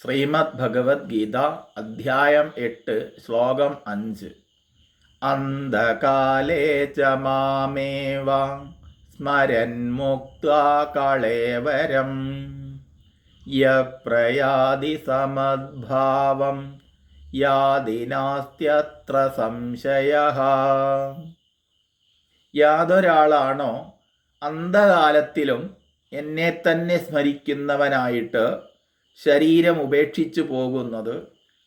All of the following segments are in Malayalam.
ശ്രീമദ് ഭഗവത്ഗീത അധ്യായം 8 ശ്ലോകം 5. അന്ധകാലേ ച മാമേവ സ്മരൻ മുക്ത്വാ കളേവരം യപ്രയാതി സമദ്ഭാവം യാതി നാസ്ത്യത്ര സംശയഃ. യാതൊരാളാണോ അന്ധകാലത്തിലും എന്നെ തന്നെ സ്മരിക്കുന്നവനായിട്ട് ശരീരം ഉപേക്ഷിച്ചു പോകുന്നത്,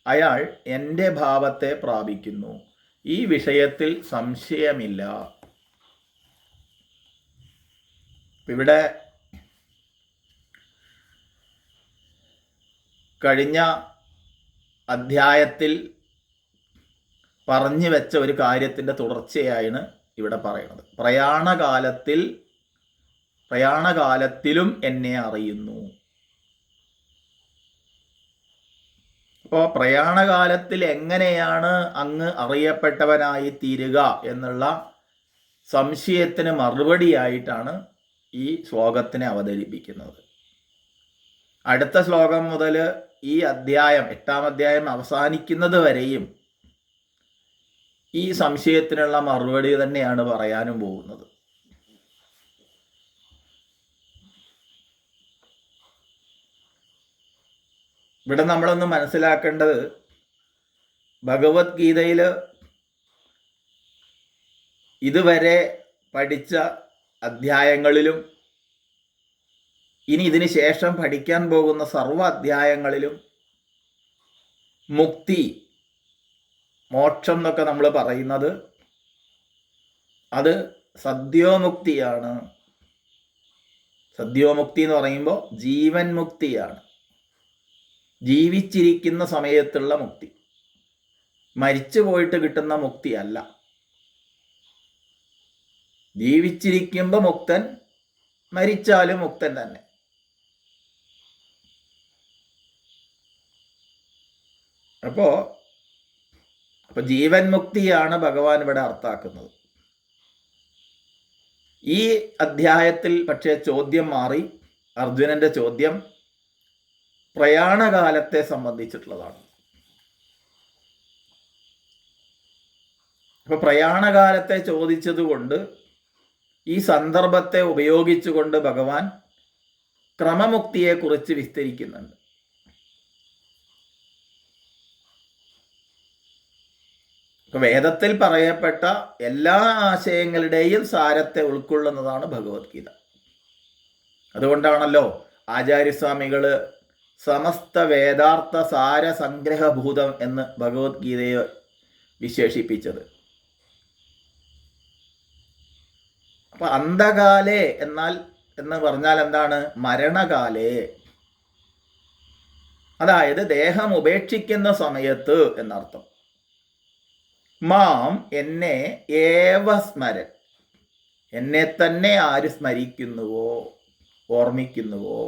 അയാൾ എൻ്റെ ഭാവത്തെ പ്രാപിക്കുന്നു. ഈ വിഷയത്തിൽ സംശയമില്ല. ഇവിടെ കഴിഞ്ഞ അധ്യായത്തിൽ പറഞ്ഞു വെച്ച ഒരു കാര്യത്തിൻ്റെ തുടർച്ചയായാണ് ഇവിടെ പറയുന്നത്. പ്രയാണകാലത്തിലും എന്നെ അറിയുന്നു. അപ്പോൾ പ്രയാണകാലത്തിൽ എങ്ങനെയാണ് അങ്ങ് അറിയപ്പെട്ടവനായി തീരുക എന്നുള്ള സംശയത്തിന് മറുപടിയായിട്ടാണ് ഈ ശ്ലോകത്തിനെ അവതരിപ്പിക്കുന്നത്. അടുത്ത ശ്ലോകം മുതൽ ഈ അധ്യായം 8-ാം അധ്യായം അവസാനിക്കുന്നത് വരെയും ഈ സംശയത്തിനുള്ള മറുപടി തന്നെയാണ് പറയാനും പോകുന്നത്. ഇവിടെ നമ്മളൊന്ന് മനസ്സിലാക്കേണ്ടത്, ഭഗവത്ഗീതയിൽ ഇതുവരെ പഠിച്ച അധ്യായങ്ങളിലും ഇനി ഇതിന് ശേഷം പഠിക്കാൻ പോകുന്ന സർവ്വ അധ്യായങ്ങളിലും മുക്തി, മോക്ഷം എന്നൊക്കെ നമ്മൾ പറയുന്നത് അത് സദ്യോമുക്തിയാണ്. സദ്യോമുക്തി എന്ന് പറയുമ്പോൾ ജീവൻ മുക്തിയാണ്. ജീവിച്ചിരിക്കുന്ന സമയത്തുള്ള മുക്തി, മരിച്ചു പോയിട്ട് കിട്ടുന്ന മുക്തിയല്ല. ജീവിച്ചിരിക്കുമ്പോൾ മുക്തൻ, മരിച്ചാലും മുക്തൻ തന്നെ. അപ്പോൾ ജീവൻ മുക്തിയാണ് ഭഗവാൻ ഇവിടെ അർത്ഥാക്കുന്നത്. ഈ അധ്യായത്തിൽ പക്ഷേ ചോദ്യം മാറി. അർജുനന്റെ ചോദ്യം പ്രയാണകാലത്തെ സംബന്ധിച്ചിട്ടുള്ളതാണ്. അപ്പോൾ പ്രയാണകാലത്തെ ചോദിച്ചതുകൊണ്ട് ഈ സന്ദർഭത്തെ ഉപയോഗിച്ചുകൊണ്ട് ഭഗവാൻ ക്രമമുക്തിയെക്കുറിച്ച് വിസ്തരിക്കുന്നുണ്ട്. അപ്പോൾ വേദത്തിൽ പറയപ്പെട്ട എല്ലാ ആശയങ്ങളുടെയും സാരത്തെ ഉൾക്കൊള്ളുന്നതാണ് ഭഗവത്ഗീത. അതുകൊണ്ടാണല്ലോ ആചാര്യസ്വാമികൾ സമസ്ത വേദാർത്ഥ സാര സംഗ്രഹഭൂതം എന്ന് ഭഗവത്ഗീതയെ വിശേഷിപ്പിച്ചത്. അപ്പൊ അന്ധകാലേ എന്ന് പറഞ്ഞാൽ എന്താണ്? മരണകാലേ, അതായത് ദേഹം ഉപേക്ഷിക്കുന്ന സമയത്ത് എന്നർത്ഥം. മാം എന്നെ ഏവ സ്മരൻ, എന്നെ തന്നെ ആര് സ്മരിക്കുന്നുവോ, ഓർമ്മിക്കുന്നുവോ.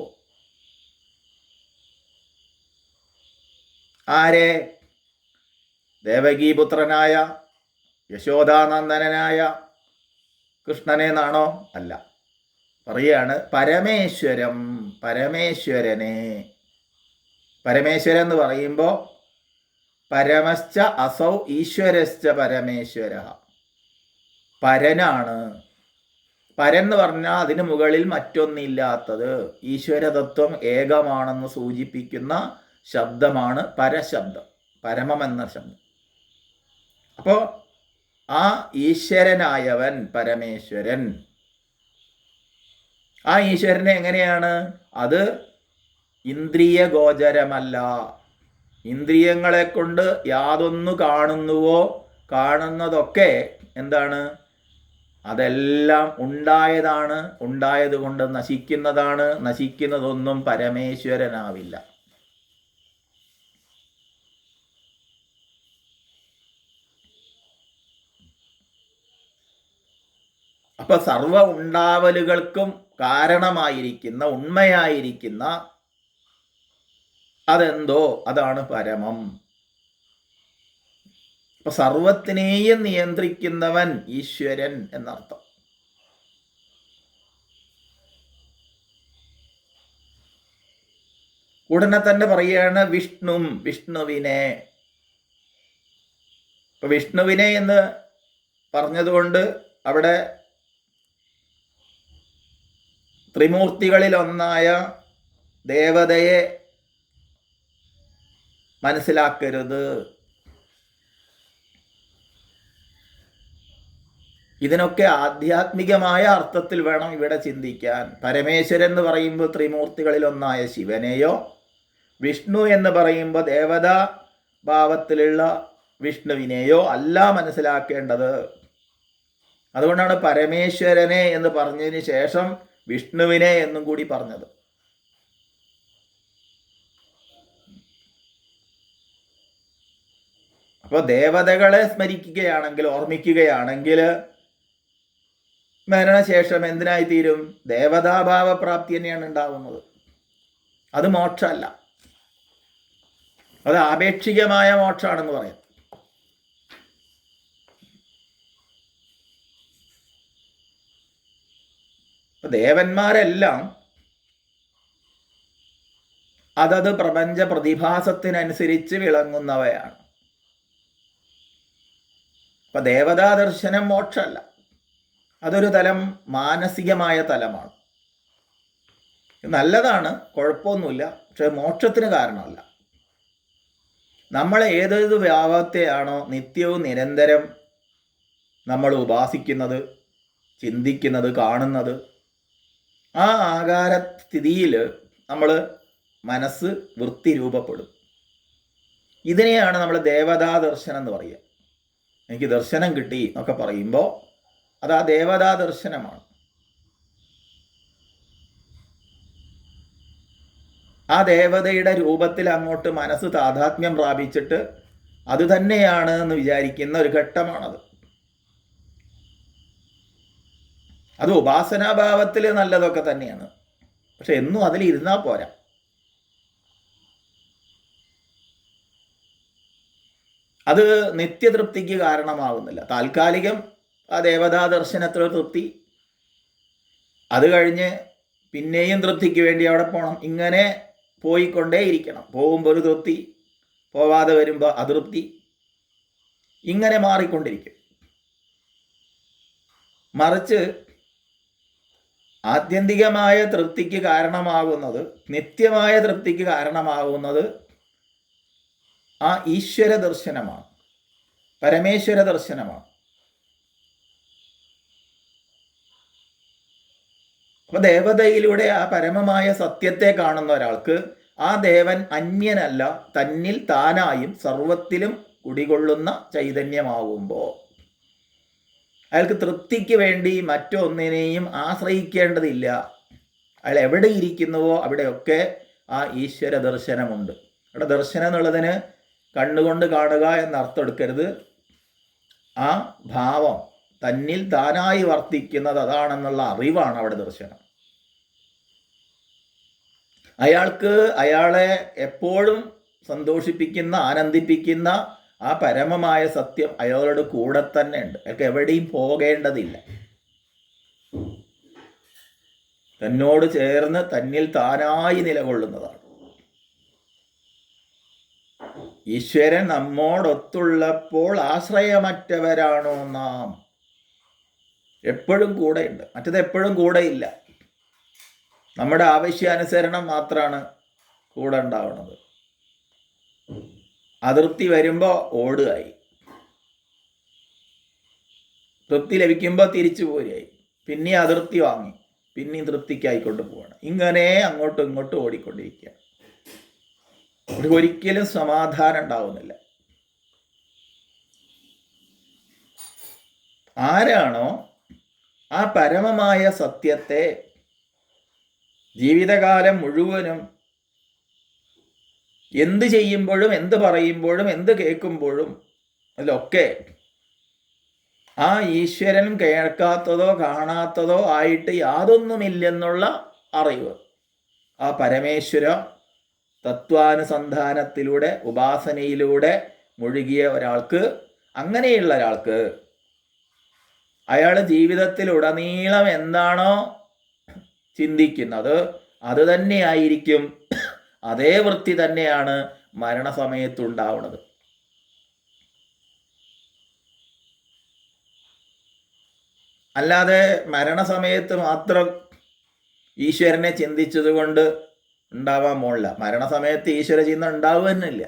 ആരെ? ദേവകീപുത്രനായ യശോദാനന്ദനായ കൃഷ്ണനെ എന്നാണോ? അല്ല, പറയാണ് പരമേശ്വരം, പരമേശ്വരനെ. പരമേശ്വരൻ എന്ന് പറയുമ്പോൾ പരമശ്ച അസൗ ഈശ്വരശ്ച പരമേശ്വര, പരനാണ്. പരൻ എന്ന് പറഞ്ഞാൽ അതിന് മുകളിൽ മറ്റൊന്നില്ലാത്തത്, ഈശ്വരതത്വം ഏകമാണെന്ന് സൂചിപ്പിക്കുന്ന ശബ്ദമാണ് പരശബ്ദം, പരമം എന്ന ശബ്ദം. അപ്പോൾ ആ ഈശ്വരനായവൻ പരമേശ്വരൻ. ആ ഈശ്വരനെ എങ്ങനെയാണ്? അത് ഇന്ദ്രിയ ഗോചരമല്ല. ഇന്ദ്രിയങ്ങളെ കൊണ്ട് യാതൊന്നു കാണുന്നുവോ, കാണുന്നതൊക്കെ എന്താണ്? അതെല്ലാം ഉണ്ടായതാണ്, ഉണ്ടായത് കൊണ്ട് നശിക്കുന്നതാണ്. നശിക്കുന്നതൊന്നും പരമേശ്വരനാവില്ല. അപ്പൊ സർവ ഉണ്ടാവലുകൾക്കും കാരണമായിരിക്കുന്ന, ഉണ്മയായിരിക്കുന്ന അതെന്തോ അതാണ് പരമം. അപ്പൊ സർവത്തിനെയും നിയന്ത്രിക്കുന്നവൻ ഈശ്വരൻ എന്നർത്ഥം. ഉടനെ തന്നെ പറയുകയാണ് വിഷ്ണുവിനെ. ഇപ്പൊ വിഷ്ണുവിനെ എന്ന് പറഞ്ഞതുകൊണ്ട് അവിടെ ത്രിമൂർത്തികളിൽ ഒന്നായ ദേവതയെ മനസ്സിലാക്കരുത്. ഇതിനൊക്കെ ആധ്യാത്മികമായ അർത്ഥത്തിൽ വേണം ഇവിടെ ചിന്തിക്കാൻ. പരമേശ്വരൻ എന്ന് പറയുമ്പോൾ ത്രിമൂർത്തികളിൽ ഒന്നായ ശിവനെയോ, വിഷ്ണു എന്ന് പറയുമ്പോൾ ദേവതാ ഭാവത്തിലുള്ള വിഷ്ണുവിനെയോ അല്ല മനസ്സിലാക്കേണ്ടത്. അതുകൊണ്ടാണ് പരമേശ്വരനെ എന്ന് പറഞ്ഞതിന് ശേഷം വിഷ്ണുവിനെ എന്നും കൂടി പറഞ്ഞത്. അപ്പോൾ ദേവതകളെ സ്മരിക്കുകയാണെങ്കിൽ, ഓർമ്മിക്കുകയാണെങ്കിൽ മരണശേഷം എന്തിനായി തീരും? ദേവതാഭാവപ്രാപ്തി തന്നെയാണ് ഉണ്ടാകുന്നത്. അത് മോക്ഷമല്ല, അത് ആപേക്ഷികമായ മോക്ഷമാണെന്ന് പറയാം. ദേവന്മാരെല്ലാം അതത് പ്രപഞ്ച പ്രതിഭാസത്തിനനുസരിച്ച് വിളങ്ങുന്നവയാണ്. അപ്പൊ ദേവതാ ദർശനം മോക്ഷമല്ല, അതൊരു തലം മാനസികമായ തലമാണ്. നല്ലതാണ്, കുഴപ്പമൊന്നുമില്ല, പക്ഷെ മോക്ഷത്തിന് കാരണമല്ല. നമ്മൾ ഏതൊരു ഭാവത്തെയാണോ നിത്യവും നിരന്തരം നമ്മൾ ഉപാസിക്കുന്നത്, ചിന്തിക്കുന്നത്, കാണുന്നത്, ആ ആകാരസ്ഥിതിയിൽ നമ്മൾ മനസ്സ് വൃത്തി രൂപപ്പെടും. ഇതിനെയാണ് നമ്മൾ ദേവതാ ദർശനം എന്ന് പറയുക. എനിക്ക് ദർശനം കിട്ടി എന്നൊക്കെ പറയുമ്പോൾ അത് ആ ദേവതാ ദർശനമാണ്. ആ ദേവതയുടെ രൂപത്തിൽ അങ്ങോട്ട് മനസ്സ് താതാത്മ്യം പ്രാപിച്ചിട്ട് അത് തന്നെയാണ് എന്ന് വിചാരിക്കുന്ന ഒരു ഘട്ടമാണത്. അത് ഉപാസനാഭാവത്തിൽ നല്ലതൊക്കെ തന്നെയാണ്, പക്ഷെ എന്നും അതിലിരുന്നാൽ പോരാ. അത് നിത്യതൃപ്തിക്ക് കാരണമാകുന്നില്ല. താൽക്കാലികം ആ ദേവതാ ദർശനത്തിൽ തൃപ്തി, അത് കഴിഞ്ഞ് പിന്നെയും തൃപ്തിക്ക് വേണ്ടി അവിടെ പോകണം. ഇങ്ങനെ പോയിക്കൊണ്ടേയിരിക്കണം. പോകുമ്പോൾ ഒരു തൃപ്തി, പോവാതെ വരുമ്പോൾ അതൃപ്തി, ഇങ്ങനെ മാറിക്കൊണ്ടിരിക്കും. മറിച്ച് ആത്യന്തികമായ തൃപ്തിക്ക് കാരണമാകുന്നത്, നിത്യമായ തൃപ്തിക്ക് കാരണമാകുന്നത് ആ ഈശ്വര ദർശനമാണ്, പരമേശ്വര ദർശനമാണ്. അപ്പൊ ദേവതയിലൂടെ ആ പരമമായ സത്യത്തെ കാണുന്ന ഒരാൾക്ക് ആ ദേവൻ അന്യനല്ല, തന്നിൽ താനായും സർവത്തിലും കുടികൊള്ളുന്ന ചൈതന്യമാകുമ്പോൾ അയാൾക്ക് തൃപ്തിക്ക് വേണ്ടി മറ്റൊന്നിനെയും ആശ്രയിക്കേണ്ടതില്ല. അയാൾ എവിടെ ഇരിക്കുന്നുവോ അവിടെയൊക്കെ ആ ഈശ്വര ദർശനമുണ്ട്. അവിടെ ദർശനം എന്നുള്ളതിന് കണ്ണുകൊണ്ട് കാണുക എന്നർത്ഥം എടുക്കരുത്. ആ ഭാവം തന്നിൽ താനായി വർത്തിക്കുന്നത് അതാണെന്നുള്ള അറിവാണ് അവിടെ ദർശനം. അയാൾക്ക് അയാളെ എപ്പോഴും സന്തോഷിപ്പിക്കുന്ന, ആനന്ദിപ്പിക്കുന്ന ആ പരമമായ സത്യം അയാളുടെ കൂടെ തന്നെ ഉണ്ട്. അയാൾക്ക് എവിടെയും പോകേണ്ടതില്ല. തന്നോട് ചേർന്ന് തന്നിൽ താനായി നിലകൊള്ളുന്നതാണ്. ഈശ്വരൻ നമ്മോടൊത്തുള്ളപ്പോൾ ആശ്രയമറ്റവരാണോ നാം? എപ്പോഴും കൂടെയുണ്ട്, മറ്റത് എപ്പോഴും കൂടെയില്ല. നമ്മുടെ ആവശ്യാനുസരണം മാത്രമാണ് കൂടെ ഉണ്ടാവുന്നത്. അതൃപ്തി വരുമ്പോൾ ഓടുകയായി, തൃപ്തി ലഭിക്കുമ്പോൾ തിരിച്ചു പോരുകയായി, പിന്നെ അതൃപ്തി വാങ്ങി, പിന്നെയും തൃപ്തിക്കായിക്കൊണ്ട് പോവാണ്. ഇങ്ങനെ അങ്ങോട്ടും ഇങ്ങോട്ടും ഓടിക്കൊണ്ടിരിക്കുക. ഒരിക്കലും സമാധാനം ഉണ്ടാവുന്നില്ല. ആരാണോ ആ പരമമായ സത്യത്തെ ജീവിതകാലം മുഴുവനും എന്ത് ചെയ്യുമ്പോഴും, എന്ത് പറയുമ്പോഴും, എന്ത് കേൾക്കുമ്പോഴും അതിലൊക്കെ ആ ഈശ്വരൻ കേൾക്കാത്തതോ കാണാത്തതോ ആയിട്ട് യാതൊന്നുമില്ലെന്നുള്ള അറിവ്, ആ പരമേശ്വര തത്വാനുസന്ധാനത്തിലൂടെ, ഉപാസനയിലൂടെ മുഴുകിയ ഒരാൾക്ക്, അങ്ങനെയുള്ള ഒരാൾക്ക് അയാൾ ജീവിതത്തിലുടനീളം എന്താണോ ചിന്തിക്കുന്നത് അത് തന്നെയായിരിക്കും അതേ വൃത്തി തന്നെയാണ് മരണസമയത്തുണ്ടാവുന്നത്. അല്ലാതെ മരണസമയത്ത് മാത്രം ഈശ്വരനെ ചിന്തിച്ചത് കൊണ്ട് ഉണ്ടാവാൻ പോണില്ല. മരണസമയത്ത് ഈശ്വര ചിന്ത ഉണ്ടാവുക തന്നെയില്ല.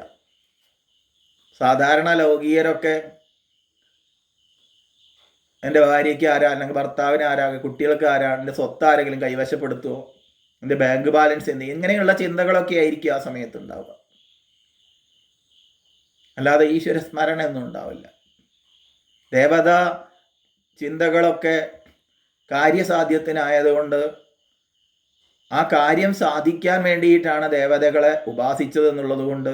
സാധാരണ ലൗകികരൊക്കെ എൻ്റെ ഭാര്യയ്ക്ക് ആരാ, അല്ലെങ്കിൽ ഭർത്താവിന് ആരാ, കുട്ടികൾക്ക് ആരാ, എൻ്റെ സ്വത്ത് ആരെങ്കിലും കൈവശപ്പെടുത്തുമോ, എൻ്റെ ബാങ്ക് ബാലൻസ് എന്ത്, ഇങ്ങനെയുള്ള ചിന്തകളൊക്കെ ആയിരിക്കും ആ സമയത്ത് ഉണ്ടാവുക. അല്ലാതെ ഈശ്വര സ്മരണ ഒന്നും ഉണ്ടാവില്ല. ദേവതാ ചിന്തകളൊക്കെ കാര്യസാധ്യത്തിനായതുകൊണ്ട് ആ കാര്യം സാധിക്കാൻ വേണ്ടിയിട്ടാണ് ദേവതകളെ ഉപാസിച്ചത് എന്നുള്ളത് കൊണ്ട്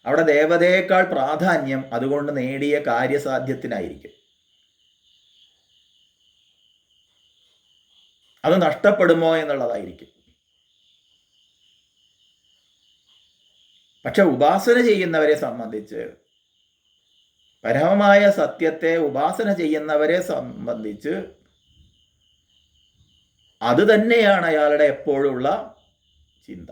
അവിടെ ദേവതയേക്കാൾ പ്രാധാന്യം അതുകൊണ്ട് നേടിയ കാര്യസാധ്യത്തിനായിരിക്കും. അത് നഷ്ടപ്പെടുമോ എന്നുള്ളതായിരിക്കും. പക്ഷെ ഉപാസന ചെയ്യുന്നവരെ സംബന്ധിച്ച്, പരമമായ സത്യത്തെ ഉപാസന ചെയ്യുന്നവരെ സംബന്ധിച്ച് അത് തന്നെയാണ് അയാളുടെ എപ്പോഴുള്ള ചിന്ത.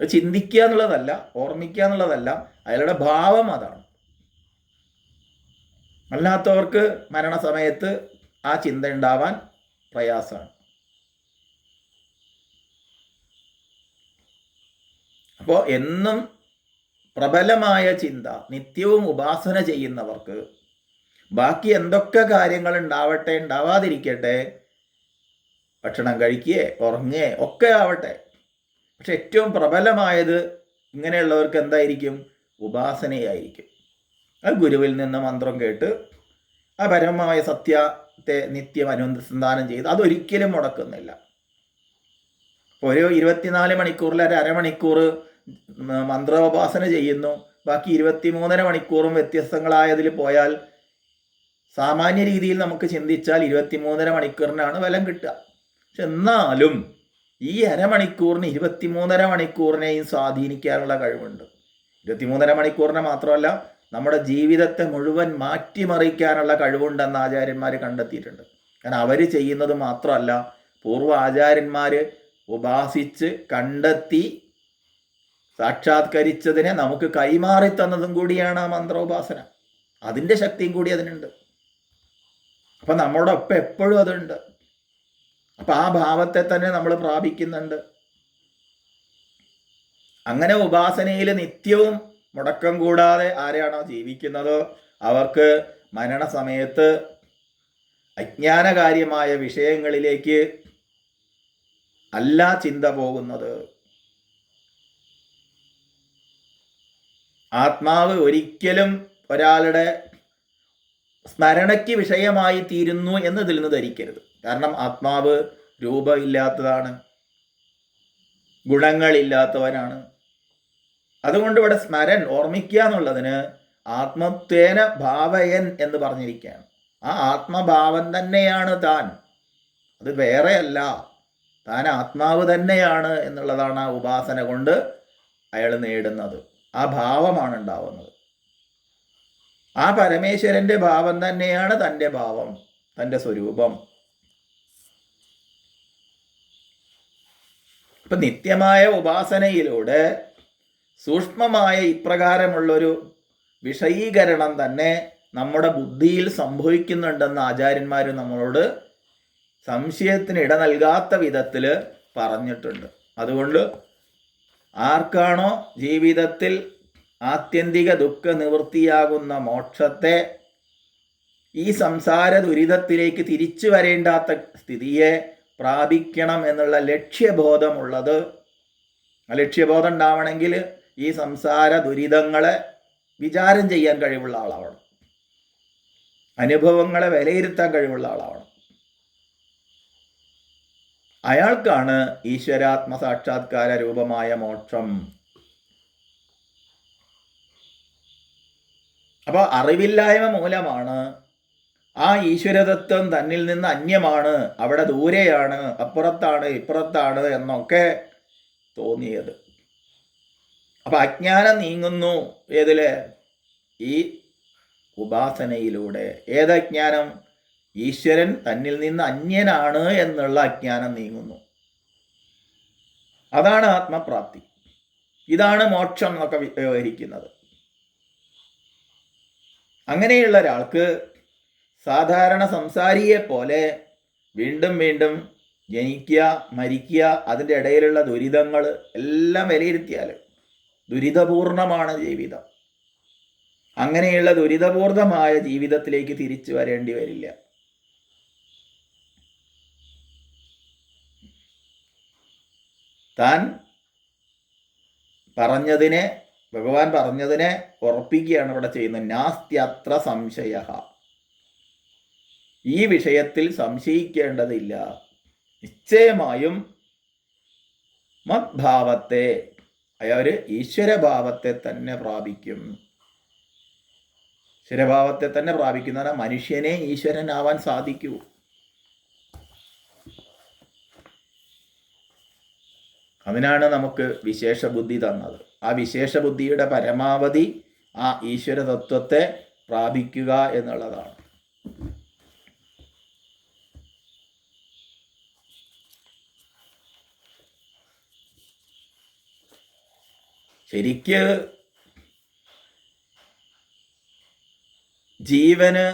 ചിന്തിക്കുക എന്നുള്ളതല്ല, ഓർമ്മിക്കുക എന്നുള്ളതല്ല, അയാളുടെ ഭാവം അതാണ്. അല്ലാത്തവർക്ക് മരണസമയത്ത് ആ ചിന്ത ഉണ്ടാവാൻ പ്രയാസമാണ്. അപ്പോൾ എന്നും പ്രബലമായ ചിന്ത നിത്യവും ഉപാസന ചെയ്യുന്നവർക്ക് ബാക്കി എന്തൊക്കെ കാര്യങ്ങൾ ഉണ്ടാവട്ടെ ഉണ്ടാവാതിരിക്കട്ടെ, ഭക്ഷണം കഴിക്കുകയെ ഉറങ്ങുകയെ ഒക്കെ ആവട്ടെ, പക്ഷെ ഏറ്റവും പ്രബലമായത് ഇങ്ങനെയുള്ളവർക്ക് എന്തായിരിക്കും? ഉപാസനയായിരിക്കും. ആ ഗുരുവിൽ നിന്ന് മന്ത്രം കേട്ട് ആ പരമമായ സത്യത്തെ നിത്യം അനുസന്ധാനം ചെയ്ത് അതൊരിക്കലും മുടക്കുന്നില്ല. ഒരു 24 മണിക്കൂറിൽ ഒരു അരമണിക്കൂർ മന്ത്രോപാസന ചെയ്യുന്നു, ബാക്കി 23.5 മണിക്കൂറും വ്യത്യസ്തങ്ങളായതിൽ പോയാൽ സാമാന്യ രീതിയിൽ നമുക്ക് ചിന്തിച്ചാൽ 23.5 മണിക്കൂറിനാണ് ഫലം കിട്ടുക. പക്ഷെ എന്നാലും ഈ അരമണിക്കൂറിന് 23.5 മണിക്കൂറിനെയും സ്വാധീനിക്കാനുള്ള കഴിവുണ്ട്. 23.5 മണിക്കൂറിനെ മാത്രമല്ല, നമ്മുടെ ജീവിതത്തെ മുഴുവൻ മാറ്റിമറിക്കാനുള്ള കഴിവുണ്ടെന്ന് ആചാര്യന്മാർ കണ്ടെത്തിയിട്ടുണ്ട്. കാരണം അവർ ചെയ്യുന്നത് മാത്രമല്ല, പൂർവ്വ ആചാര്യന്മാർ ഉപാസിച്ച് കണ്ടെത്തി സാക്ഷാത്കരിച്ചതിനെ നമുക്ക് കൈമാറി തന്നതും കൂടിയാണ് ആ മന്ത്രോപാസന. അതിൻ്റെ ശക്തിയും കൂടി അതിനുണ്ട്. അപ്പം നമ്മുടെ ഒപ്പം എപ്പോഴും അതുണ്ട്. അപ്പം ആ ഭാവത്തെ തന്നെ നമ്മൾ പ്രാപിക്കുന്നുണ്ട്. അങ്ങനെ ഉപാസനയിൽ നിത്യവും മുടക്കം കൂടാതെ ആരെയാണോ ജീവിക്കുന്നതോ അവർക്ക് മരണസമയത്ത് അജ്ഞാനകാര്യമായ വിഷയങ്ങളിലേക്ക് അല്ല ചിന്ത പോകുന്നത്. ആത്മാവ് ഒരിക്കലും ഒരാളുടെ സ്മരണയ്ക്ക് വിഷയമായി തീരുന്നു എന്ന് ഇതിൽ നിന്ന് ധരിക്കരുത്. കാരണം ആത്മാവ് രൂപമില്ലാത്തതാണ്, ഗുണങ്ങളില്ലാത്തവനാണ്. അതുകൊണ്ട് ഇവിടെ സ്മരൻ ഓർമ്മിക്കുക എന്നുള്ളതിന് ആത്മത്വേന ഭാവയൻ എന്ന് പറഞ്ഞിരിക്കുകയാണ്. ആ ആത്മഭാവം തന്നെയാണ് താൻ, അത് വേറെയല്ല, താൻ ആത്മാവ് തന്നെയാണ് എന്നുള്ളതാണ് ആ ഉപാസന കൊണ്ട് അയാൾ നേടുന്നത്. ആ ഭാവമാണ് ഉണ്ടാവുന്നത്. ആ പരമേശ്വരൻ്റെ ഭാവം തന്നെയാണ് തൻ്റെ ഭാവം, തൻ്റെ സ്വരൂപം. ഇപ്പം നിത്യമായ ഉപാസനയിലൂടെ സൂക്ഷ്മമായ ഇപ്രകാരമുള്ളൊരു വിഷയീകരണം തന്നെ നമ്മുടെ ബുദ്ധിയിൽ സംഭവിക്കുന്നുണ്ടെന്ന് ആചാര്യന്മാർ നമ്മളോട് സംശയത്തിന് ഇട നൽകാത്ത വിധത്തിൽ പറഞ്ഞിട്ടുണ്ട്. അതുകൊണ്ട് ആർക്കാണോ ജീവിതത്തിൽ ആത്യന്തിക ദുഃഖ നിവൃത്തിയാകുന്ന മോക്ഷത്തെ, ഈ സംസാര ദുരിതത്തിലേക്ക് തിരിച്ചു വരേണ്ടാത്ത സ്ഥിതിയെ പ്രാപിക്കണം എന്നുള്ള ലക്ഷ്യബോധമുള്ളത്, ആ ലക്ഷ്യബോധം ഉണ്ടാവണമെങ്കിൽ ഈ സംസാര ദുരിതങ്ങളെ വിചാരം ചെയ്യാൻ കഴിവുള്ള ആളാവണം, അനുഭവങ്ങളെ വിലയിരുത്താൻ കഴിവുള്ള ആളാവണം. അയാൾക്കാണ് ഈശ്വരാത്മസാക്ഷാത്കാര രൂപമായ മോക്ഷം. അപ്പോൾ അറിവില്ലായ്മ മൂലമാണ് ആ ഈശ്വരതത്വം തന്നിൽ നിന്ന് അന്യമാണ്, അവിടെ ദൂരെയാണ്, അപ്പുറത്താണ്, ഇപ്പുറത്താണ് എന്നൊക്കെ തോന്നിയത്. അപ്പം അജ്ഞാനം നീങ്ങുന്നു ഏതില്? ഈ ഉപാസനയിലൂടെ. ഏതജ്ഞാനം? ഈശ്വരൻ തന്നിൽ നിന്ന് അന്യനാണ് എന്നുള്ള അജ്ഞാനം നീങ്ങുന്നു. അതാണ് ആത്മപ്രാപ്തി. ഇതാണ് മോക്ഷം എന്നൊക്കെ വ്യവഹരിക്കുന്നത്. അങ്ങനെയുള്ള ഒരാൾക്ക് സാധാരണ സംസാരിയെ പോലെ വീണ്ടും വീണ്ടും ജനിക്കുക, മരിക്കുക, അതിൻ്റെ ഇടയിലുള്ള ദുരിതങ്ങൾ എല്ലാം വിലയിരുത്തിയാൽ ദുരിതപൂർണമാണ് ജീവിതം. അങ്ങനെയുള്ള ദുരിതപൂർണമായ ജീവിതത്തിലേക്ക് തിരിച്ചു വരേണ്ടി വരില്ല. താൻ പറഞ്ഞതിനെ, ഭഗവാൻ പറഞ്ഞതിനെ ഉറപ്പിക്കുകയാണ് ഇവിടെ ചെയ്യുന്നത്. നാസ്ത്യത്ര സംശയ, ഈ വിഷയത്തിൽ സംശയിക്കേണ്ടതില്ല. നിശ്ചയമായും മദ്ഭാവത്തെ, അവർ ഈശ്വരഭാവത്തെ തന്നെ പ്രാപിക്കും. ഈശ്വരഭാവത്തെ തന്നെ പ്രാപിക്കുന്നതാണ് മനുഷ്യനെ ഈശ്വരനാവാൻ സാധിക്കൂ. അതിനാണ് നമുക്ക് വിശേഷബുദ്ധി തന്നത്. ആ വിശേഷബുദ്ധിയുടെ പരമാവധി ആ ഈശ്വര തത്വത്തെ പ്രാപിക്കുക എന്നുള്ളതാണ്. ശരിക്ക് ജീവന്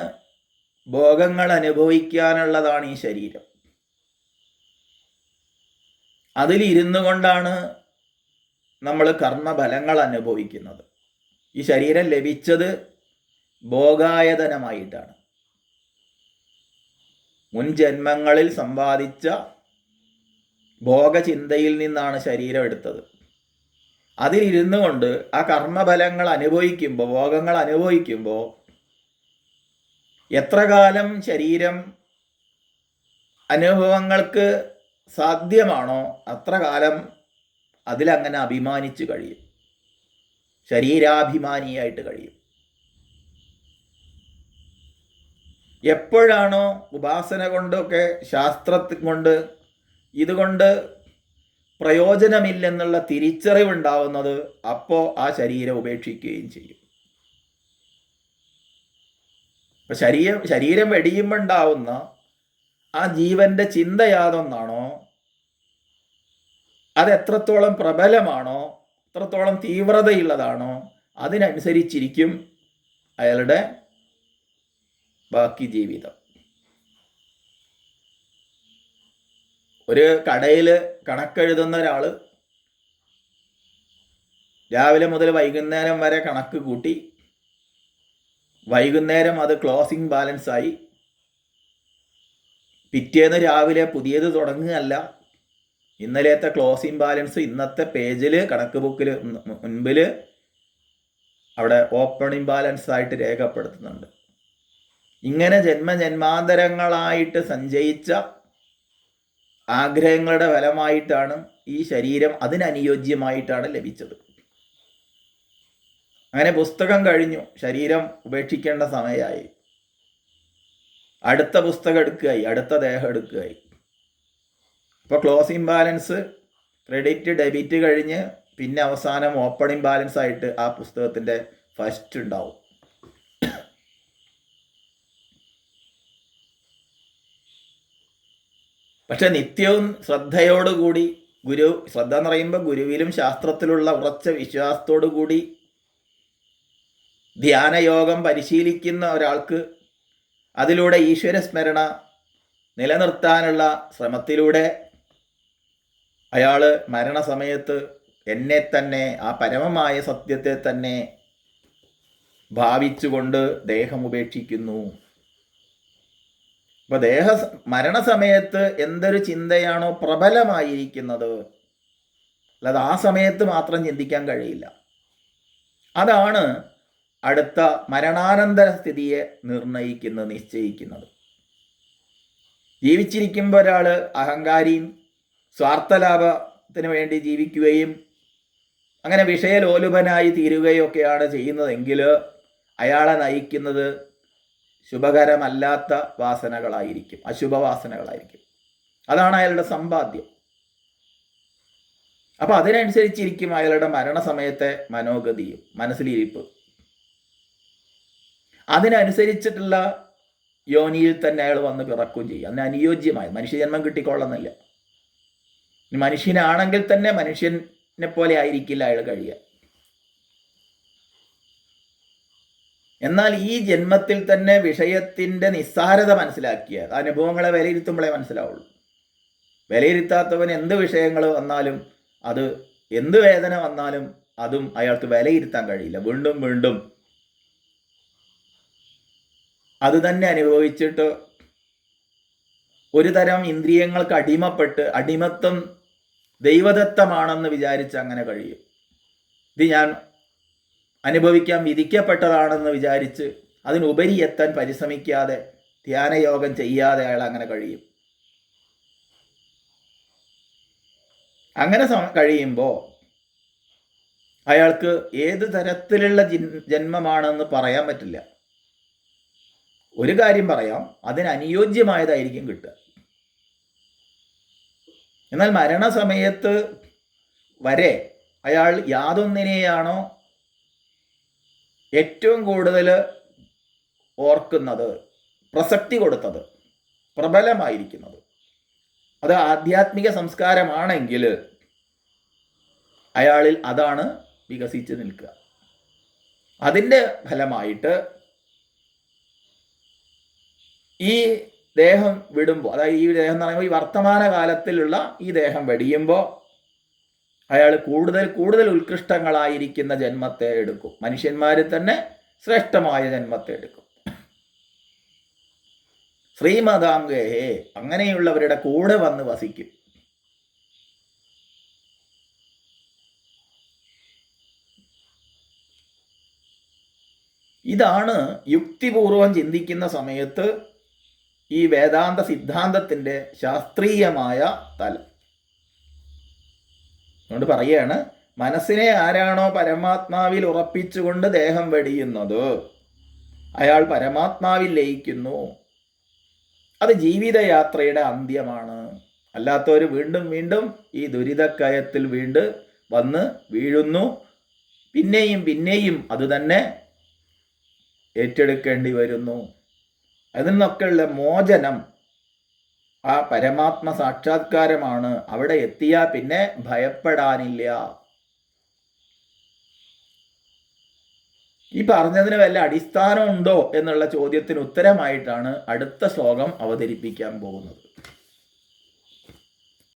ഭോഗങ്ങൾ അനുഭവിക്കാനുള്ളതാണ് ഈ ശരീരം. അതിലിരുന്നു കൊണ്ടാണ് നമ്മൾ കർമ്മഫലങ്ങൾ അനുഭവിക്കുന്നത്. ഈ ശരീരം ലഭിച്ചത് ഭോഗായതനമായിട്ടാണ്. മുൻ ജന്മങ്ങളിൽ സമ്പാദിച്ച ഭോഗചിന്തയിൽ നിന്നാണ് ശരീരം എടുത്തത്. അതിലിരുന്നു കൊണ്ട് ആ കർമ്മഫലങ്ങൾ അനുഭവിക്കുമ്പോൾ, ഭോഗങ്ങൾ അനുഭവിക്കുമ്പോൾ എത്ര കാലം ശരീരം അനുഭവങ്ങൾക്ക് സാധ്യമാണോ അത്ര കാലം അതിലങ്ങനെ അഭിമാനിച്ചു കഴിയും, ശരീരാഭിമാനിയായിട്ട് കഴിയും. എപ്പോഴാണോ ഉപാസന കൊണ്ടൊക്കെ, ശാസ്ത്രത്തിൽ കൊണ്ട് ഇതുകൊണ്ട് പ്രയോജനമില്ലെന്നുള്ള തിരിച്ചറിവുണ്ടാവുന്നത്, അപ്പോൾ ആ ശരീരം ഉപേക്ഷിക്കുകയും ചെയ്യും. അപ്പം ശരീരം വെടിയുമ്പോൾ ഉണ്ടാവുന്ന ആ ജീവന്റെ ചിന്ത യാതൊന്നാണോ, അത് എത്രത്തോളം പ്രബലമാണോ, എത്രത്തോളം തീവ്രതയുള്ളതാണോ, അതിനനുസരിച്ചിരിക്കും അയാളുടെ ബാക്കി ജീവിതം. ഒരു കടയിൽ കണക്കെഴുതുന്ന ഒരാൾ രാവിലെ മുതൽ വൈകുന്നേരം വരെ കണക്ക് കൂട്ടി, വൈകുന്നേരം അത് ക്ലോസിംഗ് ബാലൻസായി, പിറ്റേന്ന് രാവിലെ പുതിയത് തുടങ്ങുകയല്ല, ഇന്നലത്തെ ക്ലോസിംഗ് ബാലൻസ് ഇന്നത്തെ പേജിൽ, കണക്ക് ബുക്കിൽ മുൻപിൽ അവിടെ ഓപ്പണിംഗ് ബാലൻസ് ആയിട്ട് രേഖപ്പെടുത്തുന്നുണ്ട്. ഇങ്ങനെ ജന്മജന്മാന്തരങ്ങളായിട്ട് സഞ്ചയിച്ച ആഗ്രഹങ്ങളുടെ ഫലമായിട്ടാണ് ഈ ശരീരം അതിനനുയോജ്യമായിട്ടാണ് ലഭിച്ചത്. അങ്ങനെ പുസ്തകം കഴിഞ്ഞു, ശരീരം ഉപേക്ഷിക്കേണ്ട സമയമായി, അടുത്ത പുസ്തകം എടുക്കുകയായി, അടുത്ത ദേഹം എടുക്കുകയായി. ഇപ്പോൾ ക്ലോസിംഗ് ബാലൻസ്, ക്രെഡിറ്റ് ഡെബിറ്റ് കഴിഞ്ഞ് പിന്നെ അവസാനം ഓപ്പണിംഗ് ബാലൻസ് ആയിട്ട് ആ പുസ്തകത്തിൻ്റെ ഫസ്റ്റ് ഉണ്ടാവും. പക്ഷെ നിത്യവും ശ്രദ്ധയോടുകൂടി, ശ്രദ്ധ എന്ന് പറയുമ്പോൾ ഗുരുവിലും ശാസ്ത്രത്തിലുള്ള ഉറച്ച വിശ്വാസത്തോടു കൂടി ധ്യാനയോഗം പരിശീലിക്കുന്ന ഒരാൾക്ക് അതിലൂടെ ഈശ്വരസ്മരണ നിലനിർത്താനുള്ള ശ്രമത്തിലൂടെ അയാൾ മരണസമയത്ത് എന്നെ തന്നെ, ആ പരമമായ സത്യത്തെ തന്നെ ഭാവിച്ചുകൊണ്ട് ദേഹം ഉപേക്ഷിക്കുന്നു. അപ്പോൾ മരണസമയത്ത് എന്തൊരു ചിന്തയാണോ പ്രബലമായിരിക്കുന്നത്, അല്ലാതെ ആ സമയത്ത് മാത്രം ചിന്തിക്കാൻ കഴിയില്ല. അതാണ് അടുത്ത മരണാനന്തര സ്ഥിതിയെ നിർണയിക്കുന്നത്, നിശ്ചയിക്കുന്നത്. ജീവിച്ചിരിക്കുമ്പോൾ ഒരാൾ അഹങ്കാരിയും സ്വാർത്ഥലാഭത്തിന് വേണ്ടി ജീവിക്കുകയും അങ്ങനെ വിഷയലോലുപനായി തീരുകയൊക്കെയാണ് ചെയ്യുന്നതെങ്കിൽ അയാളെ നയിക്കുന്നത് ശുഭകരമല്ലാത്ത വാസനകളായിരിക്കും, അശുഭവാസനകളായിരിക്കും. അതാണ് അയാളുടെ സമ്പാദ്യം. അപ്പം അതിനനുസരിച്ചിരിക്കും അയാളുടെ മരണസമയത്തെ മനോഗതിയും മനസ്സിലിരിപ്പ്. അതിനനുസരിച്ചിട്ടുള്ള യോനിയിൽ തന്നെ അയാൾ വന്ന് പിറക്കുകയും ചെയ്യും. അതിന് അനുയോജ്യമായി മനുഷ്യജന്മം കിട്ടിക്കൊള്ളുന്നില്ല. മനുഷ്യനാണെങ്കിൽ തന്നെ മനുഷ്യൻ പോലെ ആയിരിക്കില്ല അയാൾ കഴിയുക. എന്നാൽ ഈ ജന്മത്തിൽ തന്നെ വിഷയത്തിൻ്റെ നിസ്സാരത മനസ്സിലാക്കിയ അനുഭവങ്ങളെ വിലയിരുത്തുമ്പോഴേ മനസ്സിലാവുള്ളൂ. വിലയിരുത്താത്തവൻ എന്ത് വിഷയങ്ങൾ വന്നാലും അത് എന്ത് വേദന വന്നാലും അതും അയാൾക്ക് വിലയിരുത്താൻ കഴിയില്ല. വീണ്ടും വീണ്ടും അത് തന്നെ അനുഭവിച്ചിട്ട് ഒരു തരം ഇന്ദ്രിയങ്ങൾക്ക് അടിമപ്പെട്ട് അടിമത്തം ദൈവദത്തമാണെന്ന് വിചാരിച്ച് അങ്ങനെ കഴിയും. ഇത് ഞാൻ അനുഭവിക്കാൻ വിധിക്കപ്പെട്ടതാണെന്ന് വിചാരിച്ച് അതിനുപരി എത്താൻ പരിശ്രമിക്കാതെ ധ്യാനയോഗം ചെയ്യാതെ അയാൾ അങ്ങനെ കഴിയും. അങ്ങനെ കഴിയുമ്പോൾ അയാൾക്ക് ഏത് തരത്തിലുള്ള ജന്മമാണെന്ന് പറയാൻ പറ്റില്ല. ഒരു കാര്യം പറയാം, അതിന് അനുയോജ്യമായതായിരിക്കും കിട്ടുക. എന്നാൽ മരണസമയത്ത് വരെ അയാൾ യാതൊന്നിനെയാണോ ഏറ്റവും കൂടുതൽ ഓർക്കുന്നത്, പ്രസക്തി കൊടുത്തത്, പ്രബലമായിരിക്കുന്നത്, അത് ആധ്യാത്മിക സംസ്കാരമാണെങ്കിൽ അയാളിൽ അതാണ് വികസിച്ച് നിൽക്കുക. അതിൻ്റെ ഫലമായിട്ട് ഈ ദേഹം വിടുമ്പോൾ, അതായത് ഈ ദേഹം എന്ന് പറയുമ്പോൾ ഈ വർത്തമാന കാലത്തിലുള്ള ഈ ദേഹം വെടിയുമ്പോൾ അയാൾ കൂടുതൽ കൂടുതൽ ഉത്കൃഷ്ടങ്ങളായിരിക്കുന്ന ജന്മത്തെ എടുക്കും. മനുഷ്യന്മാരിൽ തന്നെ ശ്രേഷ്ഠമായ ജന്മത്തെ എടുക്കും. ശ്രീമതാംഗേഹേ അങ്ങനെയുള്ളവരുടെ കൂടെ വന്ന് വസിക്കും. ഇതാണ് യുക്തിപൂർവം ചിന്തിക്കുന്ന സമയത്ത് ഈ വേദാന്ത സിദ്ധാന്തത്തിൻ്റെ ശാസ്ത്രീയമായ തലം. അതുകൊണ്ട് പറയുകയാണ്, മനസ്സിനെ ആരാണോ പരമാത്മാവിൽ ഉറപ്പിച്ചുകൊണ്ട് ദേഹം വെടിയുന്നത് അയാൾ പരമാത്മാവിൽ ലയിക്കുന്നു. അത് ജീവിതയാത്രയുടെ അന്ത്യമാണ്. അല്ലാത്തവർ വീണ്ടും വീണ്ടും ഈ ദുരിതക്കയത്തിൽ വന്ന് വീഴുന്നു. പിന്നെയും പിന്നെയും അതുതന്നെ ഏറ്റെടുക്കേണ്ടി വരുന്നു. അതിൽ നിന്നൊക്കെയുള്ള മോചനം ആ പരമാത്മ സാക്ഷാത്കാരമാണ്. അവിടെ എത്തിയാൽ പിന്നെ ഭയപ്പെടാനില്ല. ഈ പറഞ്ഞതിന് വല്ല അടിസ്ഥാനമുണ്ടോ എന്നുള്ള ചോദ്യത്തിന് ഉത്തരമായിട്ടാണ് അടുത്ത ശ്ലോകം അവതരിപ്പിക്കാൻ പോകുന്നത്.